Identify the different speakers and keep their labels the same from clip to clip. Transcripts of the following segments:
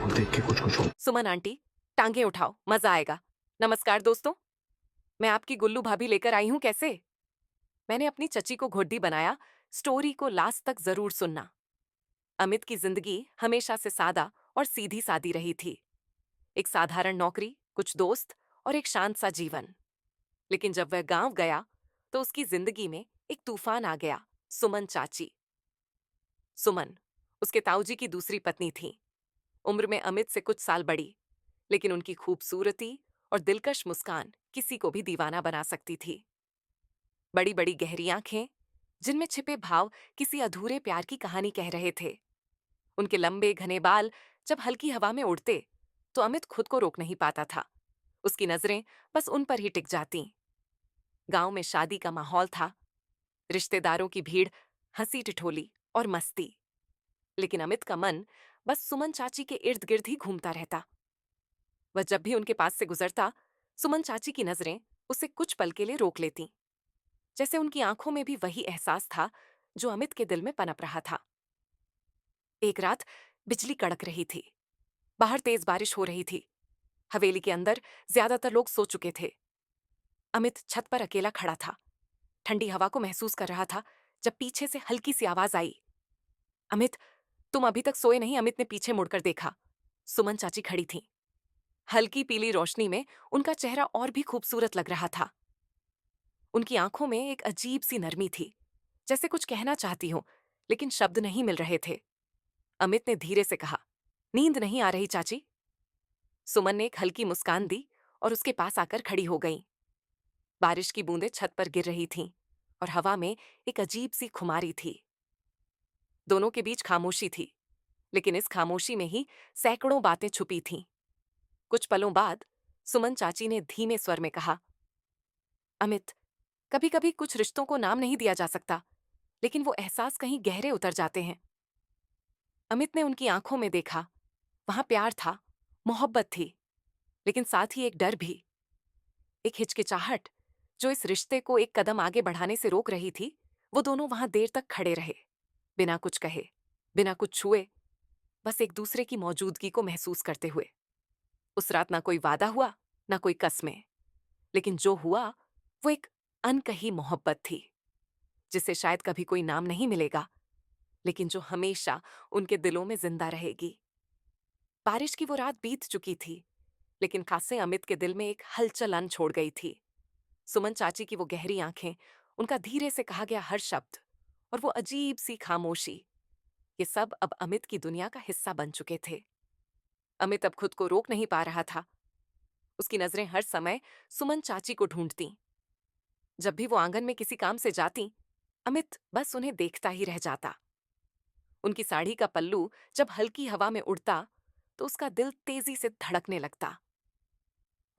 Speaker 1: अब देख के कुछ कुछ हो।
Speaker 2: सुमन आंटी, टांगे उठाओ, मजा आएगा। नमस्कार दोस्तों, मैं आपकी गुल्लू भाभी लेकर आई हूं। कैसे? मैंने अपनी चची को घोड्डी बनाया। स्टोरी को लास्ट तक जरूर सुनना। अमित की जिंदगी हमेशा से सादा और सीधी सादी रही थी। एक साधारण नौकरी, कुछ दोस्त और एक शांत सा जीवन। लेकिन जब वह गांव गया तो उसकी जिंदगी में एक तूफान आ गया। सुमन चाची। सुमन उसके ताऊजी की दूसरी पत्नी थी। उम्र में अमित से कुछ साल बड़ी, लेकिन उनकी खूबसूरती और दिलकश मुस्कान किसी को भी दीवाना बना सकती थी। बड़ी बड़ी गहरी आंखें, जिनमें छिपे भाव किसी अधूरे प्यार की कहानी कह रहे थे। उनके लंबे घने बाल जब हल्की हवा में उड़ते तो अमित खुद को रोक नहीं पाता था। उसकी नजरें बस उन पर ही टिक जातीं। गांव में शादी का माहौल था, रिश्तेदारों की भीड़, हंसी ठिठोली और मस्ती। लेकिन अमित का मन बस सुमन चाची के इर्द गिर्द ही घूमता रहता। वह जब भी उनके पास से गुजरता, सुमन चाची की नजरें उसे कुछ पल के लिए रोक लेती, जैसे उनकी आंखों में भी वही एहसास था जो अमित के दिल में पनप रहा था। एक रात बिजली कड़क रही थी। बाहर तेज बारिश हो रही थी। हवेली के अंदर ज्यादातर लोग सो चुके थे। अमित छत पर अकेला खड़ा था, ठंडी हवा को महसूस कर रहा था, जब पीछे से हल्की सी आवाज आई। अमित, तुम अभी तक सोए नहीं? अमित ने पीछे मुड़कर देखा। सुमन चाची खड़ी थी। हल्की पीली रोशनी में उनका चेहरा और भी खूबसूरत लग रहा था। उनकी आंखों में एक अजीब सी नरमी थी, जैसे कुछ कहना चाहती हो, लेकिन शब्द नहीं मिल रहे थे। अमित ने धीरे से कहा, नींद नहीं आ रही चाची? सुमन ने एक हल्की मुस्कान दी और उसके पास आकर खड़ी हो गई। बारिश की बूंदें छत पर गिर रही थीं और हवा में एक अजीब सी खुमारी थी। दोनों के बीच खामोशी थी, लेकिन इस खामोशी में ही सैकड़ों बातें छुपी थीं। कुछ पलों बाद सुमन चाची ने धीमे स्वर में कहा, अमित, कभी कभी कुछ रिश्तों को नाम नहीं दिया जा सकता, लेकिन वो एहसास कहीं गहरे उतर जाते हैं। अमित ने उनकी आंखों में देखा। वहां प्यार था, मोहब्बत थी, लेकिन साथ ही एक डर भी, एक हिचकिचाहट जो इस रिश्ते को एक कदम आगे बढ़ाने से रोक रही थी। वो दोनों वहां देर तक खड़े रहे, बिना कुछ कहे, बिना कुछ छुए, बस एक दूसरे की मौजूदगी को महसूस करते हुए। उस रात ना कोई वादा हुआ, ना कोई कस्में, लेकिन जो हुआ वो एक अनकही मोहब्बत थी, जिसे शायद कभी कोई नाम नहीं मिलेगा, लेकिन जो हमेशा उनके दिलों में जिंदा रहेगी। बारिश की वो रात बीत चुकी थी, लेकिन खासे अमित के दिल में एक हलचल अन छोड़ गई थी। सुमन चाची की वो गहरी आंखें, उनका धीरे से कहा गया हर शब्द और वो अजीब सी खामोशी, ये सब अब अमित की दुनिया का हिस्सा बन चुके थे। अमित अब खुद को रोक नहीं पा रहा था। उसकी नजरें हर समय सुमन चाची को ढूंढती। जब भी वो आंगन में किसी काम से जाती, अमित बस उन्हें देखता ही रह जाता। उनकी साड़ी का पल्लू जब हल्की हवा में उड़ता तो उसका दिल तेजी से धड़कने लगता।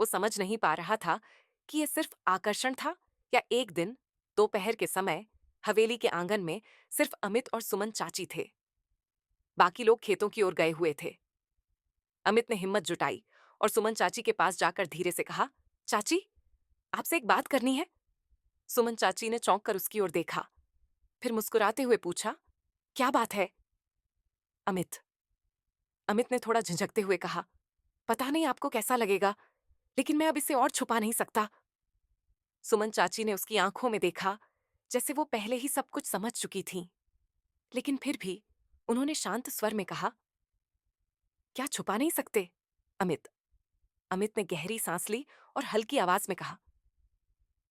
Speaker 2: वो समझ नहीं पा रहा था कि ये सिर्फ आकर्षण था या एक दिन दोपहर के समय हवेली के आंगन में सिर्फ अमित और सुमन चाची थे। बाकी लोग खेतों की ओर गए हुए थे। अमित ने हिम्मत जुटाई और सुमन चाची के पास जाकर धीरे से कहा, चाची, आपसे एक बात करनी है। सुमन चाची ने चौंक कर उसकी ओर देखा, फिर मुस्कुराते हुए पूछा, क्या बात है? अमित अमित ने थोड़ा झिझकते हुए कहा, पता नहीं आपको कैसा लगेगा, लेकिन मैं अब इसे और छुपा नहीं सकता। सुमन चाची ने उसकी आंखों में देखा, जैसे वो पहले ही सब कुछ समझ चुकी थीं। लेकिन फिर भी उन्होंने शांत स्वर में कहा, क्या छुपा नहीं सकते? अमित अमित ने गहरी सांस ली और हल्की आवाज में कहा,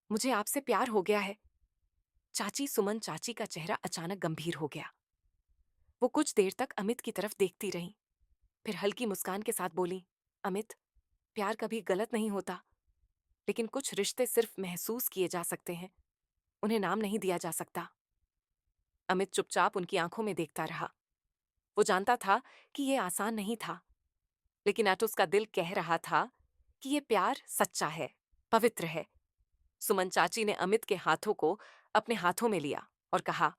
Speaker 2: मुझे आपसे प्यार हो गया है। चाची सुमन चाची का चेहरा अचानक गंभीर हो गया। वो कुछ देर तक अमित की तरफ देखती रहीं, फिर हल्की मुस्कान के साथ बोली, अमित, प्यार कभी गलत नहीं होता, लेकिन कुछ रिश्ते सिर्फ महसूस किए जा सकते हैं, उन्हें नाम नहीं दिया जा सकता। अमित चुपचाप उनकी आंखों में देखता रहा। वो जानता था कि ये आसान नहीं था, लेकिन आज उसका दिल कह रहा था कि ये प्यार सच्चा है, पवित्र है। सुमन चाची ने अमित के हाथों को अपने हाथों में लिया और कहा,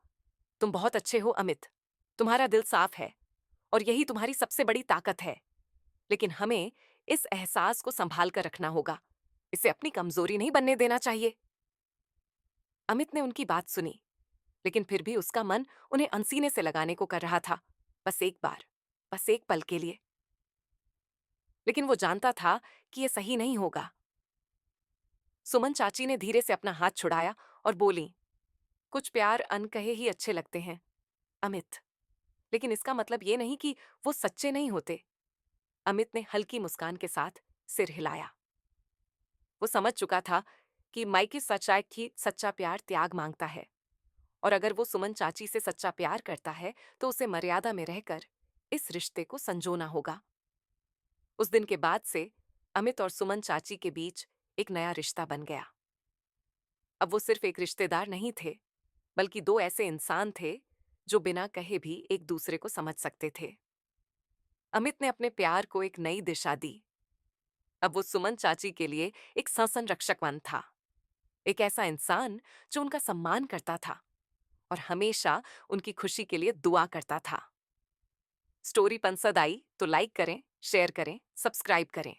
Speaker 2: तुम बहुत अच्छे हो अमित, तुम्हारा दिल साफ है और यही तुम्हारी सबसे बड़ी ताकत है। लेकिन हमें इस एहसास को संभाल कर रखना होगा, इसे अपनी कमजोरी नहीं बनने देना चाहिए। अमित ने उनकी बात सुनी, लेकिन फिर भी उसका मन उन्हें अनसीने से लगाने को कर रहा था, बस एक बार, बस एक पल के लिए। लेकिन वो जानता था कि ये सही नहीं होगा। सुमन चाची ने धीरे से अपना हाथ छुड़ाया और बोली, कुछ प्यार अनकहे ही अच्छे लगते हैं, अमित। लेकिन इसका मतलब ये नहीं कि वो सच्चे नहीं होते। अमित ने हल्की मुस्कान के साथ सिर हिलाया। वो समझ चुका था कि माइकी सच्चाई की सच्चा प्यार त्याग मांगता है, और अगर वो सुमन चाची से सच्चा प्यार करता है तो उसे मर्यादा में रहकर इस रिश्ते को संजोना होगा। उस दिन के बाद से अमित और सुमन चाची के बीच एक नया रिश्ता बन गया। अब वो सिर्फ एक रिश्तेदार नहीं थे, बल्कि दो ऐसे इंसान थे जो बिना कहे भी एक दूसरे को समझ सकते थे। अमित ने अपने प्यार को एक नई दिशा दी। अब वो सुमन चाची के लिए एक संरक्षक बन था, एक ऐसा इंसान जो उनका सम्मान करता था और हमेशा उनकी खुशी के लिए दुआ करता था। स्टोरी पसंद आई तो लाइक करें, शेयर करें, सब्सक्राइब करें।